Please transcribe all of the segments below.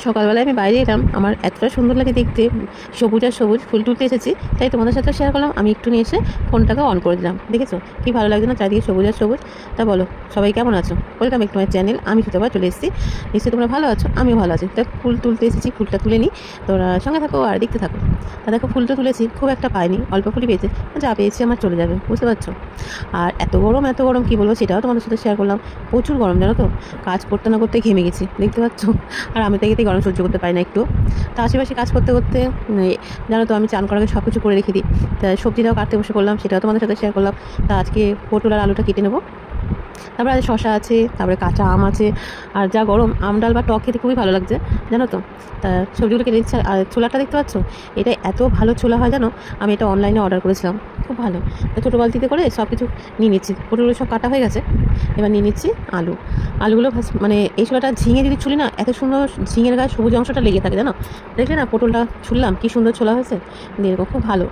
সকালবেলায় আমি বাইরে এলাম, আমার এতটা সুন্দর লাগে দেখতে, সবুজ আর সবুজ ফুল তুলতে এসেছি, তাই তোমাদের সাথে শেয়ার করলাম। আমি একটু নিয়ে এসে ফোনটাকে অন করে দিলাম। দেখেছো কি ভালো লাগছে না, চারিদিকে সবুজ আর সবুজ। তা বলো সবাই কেমন আছো? Welcome back to my channel. আমি সুতবা চলে এসেছি, নিশ্চয়ই তোমরা ভালো আছো, আমিও ভালো আছি। তা ফুল তুলতে এসেছি, ফুলটা তুলে নিই, তোরা সঙ্গে থাকো আর দেখতে থাকো। তা দেখো ফুলটা তুলেছি, খুব একটা পাইনি, অল্প ফুলই পেয়েছে, যা পেয়েছি আমার চলে যাবে, বুঝতে পারছো। আর এত গরম কী বলবো, সেটাও তোমাদের সাথে শেয়ার করলাম। প্রচুর গরম জানো তো, কাজ করতে না করতে ঘেমে গেছি, দেখতে পাচ্ছ। আর আমি থেকে গরম সহ্য করতে পারি না একটু। তা আশেপাশে কাজ করতে করতে জানো তো আমি চান করার আগে সব কিছু করে রেখে দিই। তা সবজিটাও কাটতে বসে করলাম, সেটাও তোমাদের সাথে শেয়ার করলাম। তা আজকে পটল আর আলুটা কেটে নেবো, তারপরে আছে শশা আছে, তারপরে কাঁচা আম আছে। আর যা গরম, আম ডাল বা টক খেতে খুবই ভালো লাগছে জানো তো। তা সবজিগুলো কেটে দিচ্ছে। আর ছোলাটা দেখতে পাচ্ছ, এটা এত ভালো ছোলা হয় জানো, আমি এটা অনলাইনে অর্ডার করেছিলাম, খুব ভালো। তা ছোটো বালতিতে করে সব কিছু নিয়ে নিচ্ছি, পটলগুলো সব কাটা হয়ে গেছে। এবার নিয়ে নিচ্ছি আলুগুলো মানে এই ছোলাটা ঝিঙে যদি ছুলি না, এত সুন্দর ঝিঙের গায়ে সবুজ অংশটা লেগে থাকে জানো। দেখলে না পটলটা ছুললাম, কি সুন্দর ছোলা হয়েছে, এরকম খুব ভালো।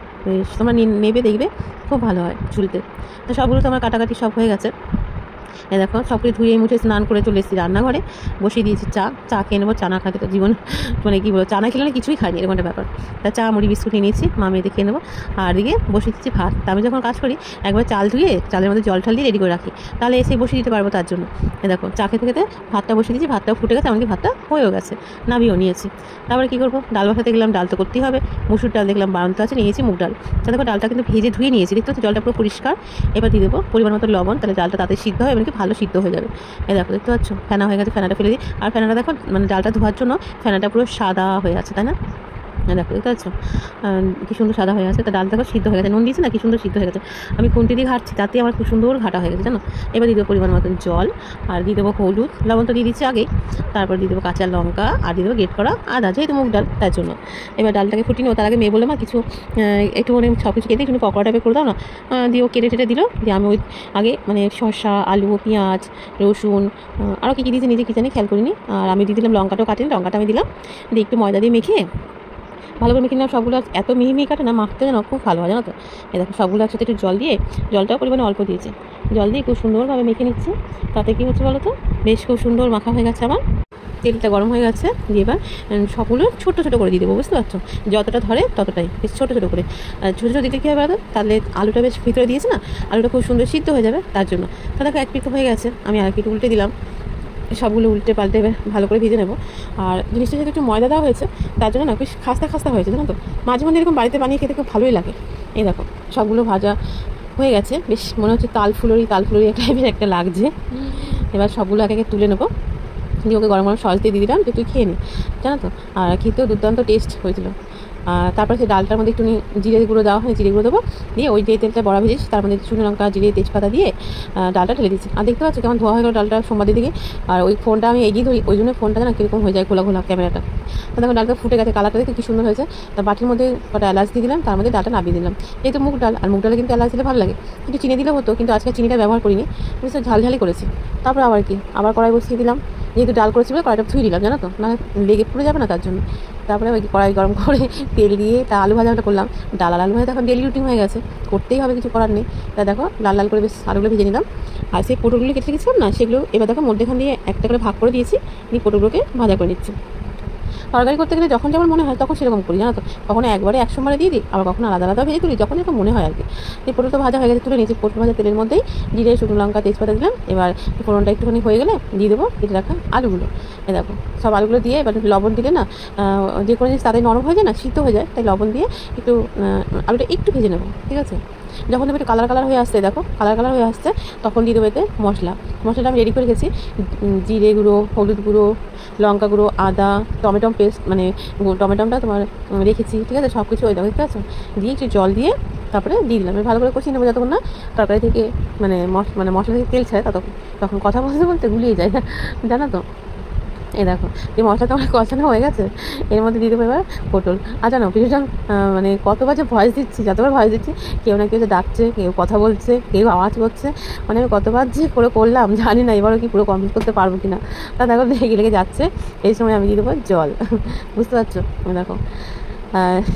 তোমরা নেবে দেখবে, খুব ভালো হয় ছুলতে। তো সবগুলো তো আমার কাটাকাটি সব হয়ে গেছে। দেখো সবকে ধুয়ে মুছে স্নান করে চলে এসেছি রান্নাঘরে, বসিয়ে দিয়েছি চা খেয়ে নেবো। চা না খাতে তো জীবন মানে কী বলবো, চা না খেলে কিছুই খাইনি, এরকম একটা ব্যাপার। তা চা মুড়ি বিস্কুট নিয়ে নিয়েছি, মা মেয়েদের খেয়ে নেবো। আর দিকে বসিয়ে দিচ্ছি ভাত। তা আমি যখন কাজ করি একবার চাল ধুয়ে চালের মধ্যে জল ঠাল দিয়ে রেডি করে রাখি, তাহলে এসে বসিয়ে দিতে পারবো তার জন্য। দেখো চা খেতে খেতে ভাতটা বসিয়ে দিয়েছি, ভাতটাও ফুটে গেছে, এমনকি ভাতটা হয়েও গেছে, নামিয়েও নিয়েছি। তারপরে কী করবো, ডাল বসাতে গেলাম, ডাল তো করতেই হবে। মুসুর ডাল দেখলাম বাড়ন্ত আছে, নিয়েছি মুগ ডাল। দেখো ডালটা কিন্তু ভেজে ধুয়ে নিয়েছি, দেখতে হচ্ছে জলটা পুরো পরিষ্কার। এবার দিয়ে দেবো পরিমাণ মতো লবণ, তাহলে ডালটা তাতে সিদ্ধ হয়, এমনকি ভালো সিদ্ধ হয়ে যাবে। এই দেখো দেখতে পাচ্ছ, ফেনা হয়ে গেছে, ফেনাটা ফেলে দিই। আর ফেনাটা দেখো মানে ডালটা ধোয়ার জন্য ফেনাটা পুরো সাদা হয়ে আছে, তাই না? দেখো দেখতে পাচ্ছ কী সুন্দর সাদা হয়ে আছে। তা ডাল দেখো সিদ্ধ হয়ে গেছে, নুন দিয়েছি না, কী সুন্দর সিদ্ধ হয়ে গেছে। আমি খুন্তি দিয়ে ঘাটছি, তাতে আমার খুব সুন্দর ঘাটা হয়ে গেছে জানো। এবার দিয়ে দেবো পরিমাণ মতন জল, আর দিয়ে দেবো হলুদ, লবণ তো দিয়ে দিচ্ছি আগেই। তারপর দিয়ে দেবো কাঁচা লঙ্কা, আর দিয়ে দেবো গ্রেট করা আদা, যেহেতু মুগ ডাল তার জন্য। এবার ডালটাকে ফুটিয়ে নেবো, তার আগে মেয়ে বলে মা কিছু একটু মানে সব কিছু কেটে একটু পকোড়া টাইপের করে দাও না। দিয়ে ও কেটে টেটে দিল, দিয়ে আমি ওই আগে মানে শসা, আলু, পেঁয়াজ, রসুন, আরও কী দিয়েছি নিজে কী জানি খেয়াল করিনি। আর আমি দিয়ে দিলাম লঙ্কাটাও কাটিনি, লঙ্কাটা আমি দিলাম, দিয়ে একটু ময়দা দিয়ে মেখে ভালো করে মেখে নিলাম। সবগুলো এত মিহি কাটে না, মাখতে যেন খুব ভালো হয় জানো তো। দেখো সবগুলো একসাথে একটু জল দিয়ে, জলটাও পরিমাণে অল্প দিয়েছি, জল দিয়ে খুব সুন্দরভাবে মেখে নিচ্ছি। তাতে কী হচ্ছে বলো তো, বেশ খুব সুন্দর মাখা হয়ে গেছে আমার। তেলটা গরম হয়ে গেছে, দিয়ে এবার সবগুলো ছোটো ছোটো করে দিয়ে দেবো, বুঝতে পারছো। যতটা ধরে ততটাই বেশ ছোটো ছোটো করে। ছোটো ছোটো দিতে কী হবে তাহলে আলুটা বেশ ভিতরে দিয়েছে না, আলুটা খুব সুন্দর সিদ্ধ হয়ে যাবে তার জন্য। তা দেখো এক পিঠ হয়ে গেছে, আমি আর পিঠ উল্টে দিলাম। সবগুলো উল্টে পাল্টে ভালো করে ভেজে নেবো। আর জিনিসটা যেহেতু একটু ময়দা দেওয়া হয়েছে, তার জন্য না বেশ খাস্তা খাস্তা হয়েছে জানো তো। মাঝে মধ্যে এরকম বাড়িতে বানিয়ে খেতে খুব ভালোই লাগে। এই দেখো সবগুলো ভাজা হয়ে গেছে, বেশ মনে হচ্ছে তাল ফুলরি টাইপের একটা লাগছে। এবার সবগুলো একে একে তুলে নেবো, দিয়ে ওকে গরম গরম সস দিয়ে দিলাম, তুই খেয়ে নি জানো তো। আর খেতেও দুর্দান্ত টেস্ট হয়েছিল। তারপরে সেই ডালটার মধ্যে একটু জিরে গুঁড়ো দেওয়া হয়, জিরে গুঁড়ো দেবো, দিয়ে ওই যে তেলটা বড়া ভেজেছি তার মধ্যে শুকনো লঙ্কা, জিরে, তেজপাতা দিয়ে ডালটা ঢেলে দিচ্ছি। আর দেখতে পাচ্ছি কেমন ধোয়া হয়ে গেলো ডালটা সোমবারের দিকে। আর ওই ফোনটা আমি এগিয়ে ধরি, ওই জন্য ফোনটা না কীরকম হয়ে যায় ঘোলা ঘোলা ক্যামেরাটা। তো দেখো ডালটা ফুটে গেছে, কালারটা দেখে কী সুন্দর হয়েছে। তা বাটির মধ্যে কটা এলাচ দিয়ে দিলাম, তার মধ্যে ডালটা নামিয়ে দিলাম। এই তো মুগ ডাল, আর মুগ ডালে কিন্তু এলাচ দিলে ভালো লাগে, কিন্তু চিনি দিলে হতো, কিন্তু আজকে চিনিটা ব্যবহার করিনি, বুঝতে ঝালঝালি করেছি। তারপর আবার কড়াই বসিয়ে দিলাম, যেহেতু ডাল করেছি বলে কড়াইটা ধুয়ে দিলাম জানো তো, না লেগে পুড়ে যাবে না তার জন্য। তারপরে ওই কড়াই গরম করে তেল দিয়ে তা আলু ভাজাটা করলাম। ডাল আর আলু ভাজা এখন ডেলি রুটিন হয়ে গেছে, করতেই হবে, কিছু করার নেই। তা দেখো লাল লাল করে বেশ আলুগুলো ভেজে নিলাম। আর সেই পটলগুলো কেটে রেখেছিলাম না, সেগুলো এবার দেখো মধ্যেখান দিয়ে একটা করে ভাগ করে দিয়েছি, দিয়ে পটলগুলোকে ভাজা করে নিচ্ছি। তরকারি করতে গেলে যখন যেমন মনে হয় তখন সেরকম করি জানো তো, কখনো একবারে একসঙ্গে দিয়ে দিই, আবার কখনো আলাদা আলাদা ভেজে তুলি, যখন এরকম মনে হয় আর কি। এই পটল তো ভাজা হয়ে গেছে, তুলে নিয়েছি। পটল ভাজা তেলের মধ্যেই জিরে, শুকনো লঙ্কা, তেজপাতা দিলাম। এবার ফোড়নটা একটুখানি হয়ে গেলে দিয়ে দেবো কেটে রাখা আলুগুলো। দেখো সব আলুগুলো দিয়ে এবার লবণ দিলে না যে কোনো জিনিস তাদের নরম হয়ে যায় না, সিদ্ধ হয়ে যায়, তাই লবণ দিয়ে একটু আলুটা একটু ভেজে নেবো, ঠিক আছে। যখন দেবো একটু কালার হয়ে আসছে, দেখো কালার হয়ে আসছে, তখন দিয়ে দেবো এতে মশলাটা আমি রেডি করে রেখেছি। জিরে গুঁড়ো, হলুদ গুঁড়ো, লঙ্কা গুঁড়ো, আদা, টমেটো পেস্ট, মানে টমেটোটা তোমার রেখেছি, ঠিক আছে। সব কিছু ওই দেখো দেখতে পাচ্ছ, দিয়ে একটু জল দিয়ে তারপরে দিয়ে দিলাম। ভালো করে কষিয়ে নেবো যতক্ষণ না তরকারি থেকে মানে মশলা থেকে তেল ছাড়ে, তখন কথা বলতে গুলিয়ে যায় জানো তো। এই দেখো এই মশলাটা আমার কষানো হয়ে গেছে, এর মধ্যে দিয়ে দেবো এবার পটল। আর জানো ভিডিওটা মানে কতবার যে ভয়েস দিচ্ছি, যতবার ভয়েস দিচ্ছি কেউ না কেউ ডাকছে, কেউ কথা বলছে, কেউ আওয়াজ করছে, মানে আমি কতবার যে করলাম জানি না, এবারও কি পুরো কমপ্লিট করতে পারবো কি না। তা দেখো লেগে যাচ্ছে। এই সময় আমি দিয়ে দেবো জল, বুঝতে পারছো। দেখো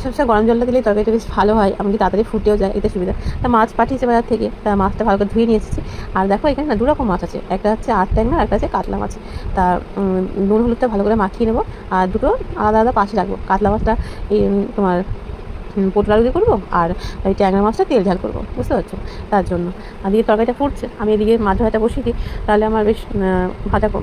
সবসময় গরম জলটা দিলেই তরকারিটা বেশ ভালো হয়, এমনকি তাড়াতাড়ি ফুটেও যায়, এটা সুবিধা। তা মাছ পাঠিয়েছে বাজার থেকে, তা মাছটা ভালো করে ধুয়ে নিয়ে এসেছি। আর দেখো এখানে না 2 রকম মাছ আছে, একটা হচ্ছে আট ট্যাংরা, একটা হচ্ছে কাতলা মাছ। তা নুন হলুদটা ভালো করে মাখিয়ে নেবো, আর দুটো আলাদা আলাদা পাশে রাখবো। কাতলা মাছটা এই তোমার পটল আলু দিয়ে করবো, আর এই ট্যাংরা মাছটা তেল ঝাল করবো, বুঝতে পারছো? তার জন্য এদিকে তরকারিটা ফুটছে, আমি এদিকে মাছ ভাজাটা বসিয়ে দিই, তাহলে আমার বেশ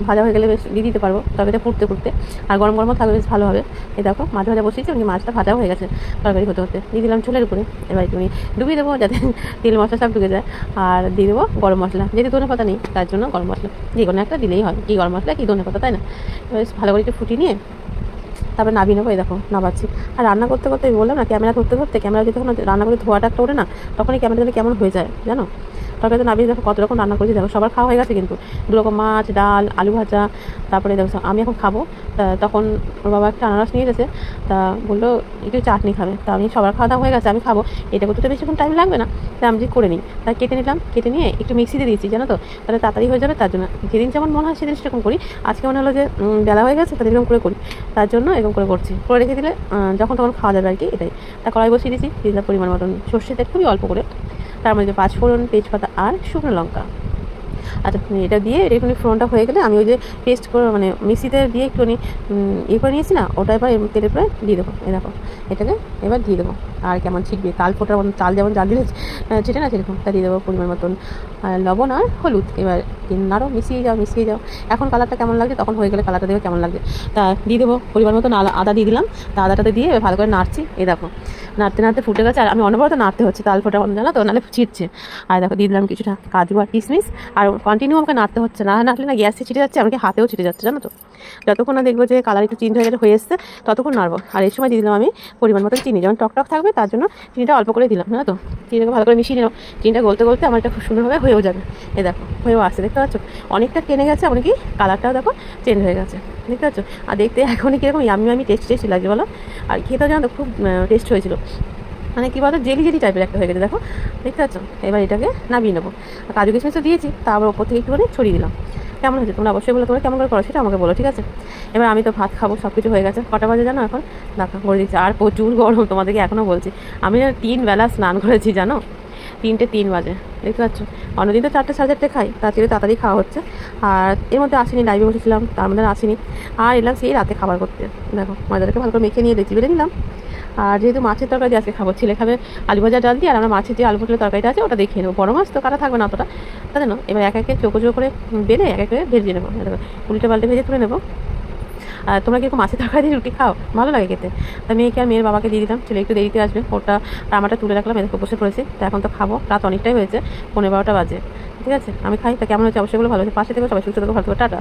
ভাজা হয়ে গেলে বেশ দিয়ে দিতে পারবো তরকারিটা ফুটতে ফুটতে, আর গরম গরমও থাকবে, বেশ ভালো হবে। এই দেখো মাছ ভাজা বসিয়েছি, এমনি মাছটা ভাজাও হয়ে গেছে, তরকারি হতে হতে দিয়ে দিলাম চুলের উপরে। এবার একটু ডুবিয়ে দেবো যাতে তেল মশলা সব ঢুকে যায়, আর দিয়ে দেবো গরম মশলা, যেহেতু ধনে পাতা নেই তার জন্য গরম মশলা যে কোনো একটা দিলেই হয়, কি গরম মশলা কি ধনে পাতা, তাই না? বেশ ভালো করে একটু ফুটিয়ে নিয়ে তারপরে নাবিয়ে নেবো। এই দেখো নাবাচ্ছি। আর রান্না করতে করতে বললাম না, ক্যামেরা ক্যামেরা যদি তখন রান্না করে ধোয়াটা একটা ওঠে না, তখনই ক্যামেরাটা কেমন হয়ে যায় জানো। তরকারিতে নাবিয়ে দেখো কত রকম রান্না করেছি, দেখো সবার খাওয়া হয়ে গেছে কিন্তু 2 রকম মাছ, ডাল, আলু ভাজা। তারপরে দেখো আমি এখন খাবো, তখন ওর বাবা একটা আনারস নিয়ে গেছে, তা বললো একটু চাটনি খাবে। তা আমি সবার খাওয়া দাওয়া হয়ে গেছে, আমি খাবো, এটা করতে তো বেশিক্ষণ টাইম লাগবে না, তাই আমি যে করে নিই। তাই কেটে নিলাম, কেটে নিয়ে একটু মিক্সিতে দিয়েছি জানো তো, তাহলে তাড়াতাড়ি হয়ে যাবে। তার জন্য যেদিন যেমন মনে হয় সেদিন সেরকম করি, আজকে মনে হলো যে বেলা হয়ে গেছে, তাদের এরকম করে করি, তার জন্য এরকম করে করছি, করে রেখে দিলে যখন তখন খাওয়া যাবে আর কি, এটাই। তা কড়াই বসিয়ে দিয়েছি, দিয়ে দিলাম পরিমাণ মতন সর্ষে তেল, খুবই অল্প করে, তার মধ্যে 5 ফোড়ন, তেজপাতা আর শুকনো লঙ্কা। আচ্ছা এটা দিয়ে একটুখানি ফোড়নটা হয়ে গেলে আমি ওই যে পেস্ট করে মানে মিক্সিতে দিয়ে একটুখানি করে নিয়েছি না, ওটা এবার তেলের পরে দিয়ে দেবো। এই দেখো এটাকে এবার দিয়ে দেবো, আর কেমন ছিটবে তাল ফোটার মতন, তাল যেমন জাল দিলে ছিটে না, সেরকম তা দিয়ে দেবো পরিমাণ মতন লবণ আর হলুদ। এবার নাড়ো, মিশিয়ে যাও। এখন কালারটা কেমন লাগছে, তখন হয়ে গেলে কালারটা দেবে কেমন লাগছে। তা দিয়ে দেবো পরিমাণ মতন আদা দিয়ে দিলাম, তা আদাটাতে দিয়ে ভালো করে নাড়ছি। এই দেখো নাড়তে ফুটে গেছে, আর আমি অনবরত নাড়তে হচ্ছে, তাল ফোটার মতন জানো তো, নাহলে ছিটছে। আর দেখো দিয়ে দিলাম কিছুটা কাজু আর কিশমিশ, আর কন্টিনিউ আমাকে নাড়তে হচ্ছে, না নাড়লে না গ্যাসে ছিটে যাচ্ছে, আমাকে হাতেও ছিটে যাচ্ছে জানো তো। যতক্ষণ না দেখবো যে কালার একটু চেঞ্জ হয়ে এসছে, ততক্ষণ নাড়বো। আর এই সময় দিয়ে দিলাম আমি পরিমাণ মতন চিনি, যেমন টক থাকবে তার জন্য চিনিটা অল্প করে দিলাম, জানো তো। চিনিটাকে ভালো করে মিশিয়ে নিলাম, চিনিটা গলতে আমার এটা খুব সুন্দরভাবে হয়েও যাবে। এই দেখো হয়েও আসছে, দেখতে পাচ্ছ অনেকটা টেনে গেছে, এমনকি কালারটাও দেখো চেঞ্জ হয়ে গেছে, দেখতে পাচ্ছ। আর দেখতে এখনই কীরকম ইয়ামি টেস্টি লাগছে বলো, আর খেতেও জানো তো খুব টেস্ট হয়েছিল, মানে কী বলতো জেলি টাইপের একটা হয়ে গেছে, দেখো দেখতে পাচ্ছ। এবার এটাকে নামিয়ে নেবো, কাজু কিশমিশ তো দিয়েছি, তারপর ওপর থেকে একটুখানি ছড়িয়ে দিলাম। কেমন হয়েছে তোমরা অবশ্যই বলো, তোমরা কেমন করে করো সেটা আমাকে বলো, ঠিক আছে। এবার আমি তো ভাত খাবো, সব কিছু হয়ে গেছে, কটা বাজে জানো এখন, দেখা করে দিচ্ছি। আর প্রচুর গরম, তোমাদেরকে এখনও বলছি, আমি 3 বেলা স্নান করেছি জানো, 3 বাজে, দেখতে পাচ্ছ। অন্যদিন তো 4টে সাড়ে 4টে খাই, তার থেকে তাড়াতাড়ি খাওয়া হচ্ছে। আর এর মধ্যে আসিনি, লাইভে বসেছিলাম, তার মধ্যে আসিনি, আর এলাম সেই রাতে খাবার করতে। দেখো ময়দাটাকে ভালো করে মেখে নিয়ে দেখি বেড়ে নিলাম। আর যেহেতু মাছের তরকারি আজকে খাবো, ছেলে খাবে আলু ভাজা ডাল দিয়ে, আর আমরা মাছের যে আলু পটলের তরকারিটা আছে ওটা দেখিয়ে নেবো। বড় মাছ তো কাটা থাকবে না অতটা, তাই না। এবার এক একে চোখো করে বেলে এক করে ভেজে নেবো, উল্টে পাল্টে ভেজে তুলে নেবো। আর তোমরা কিরকম মাছের তরকারি দিয়ে রুটি খাও, ভালো লাগে খেতে। তা মেয়েকে আর মেয়ের বাবাকে দিয়ে দিলাম, ছেলে একটু দেরিতে আসবে, ওটা আমারটা তুলে রাখলাম, এদের বসে পড়েছি। তা এখন তো খাবো, রাত অনেকটাই হয়েছে, 11:30 বাজে, ঠিক আছে। আমি খাই, তা কেমন হচ্ছে অবশ্যই ভালো হচ্ছে, পাশে থেকে সবাই সুস্থ থাকো, ভালো থাকো, টাটা।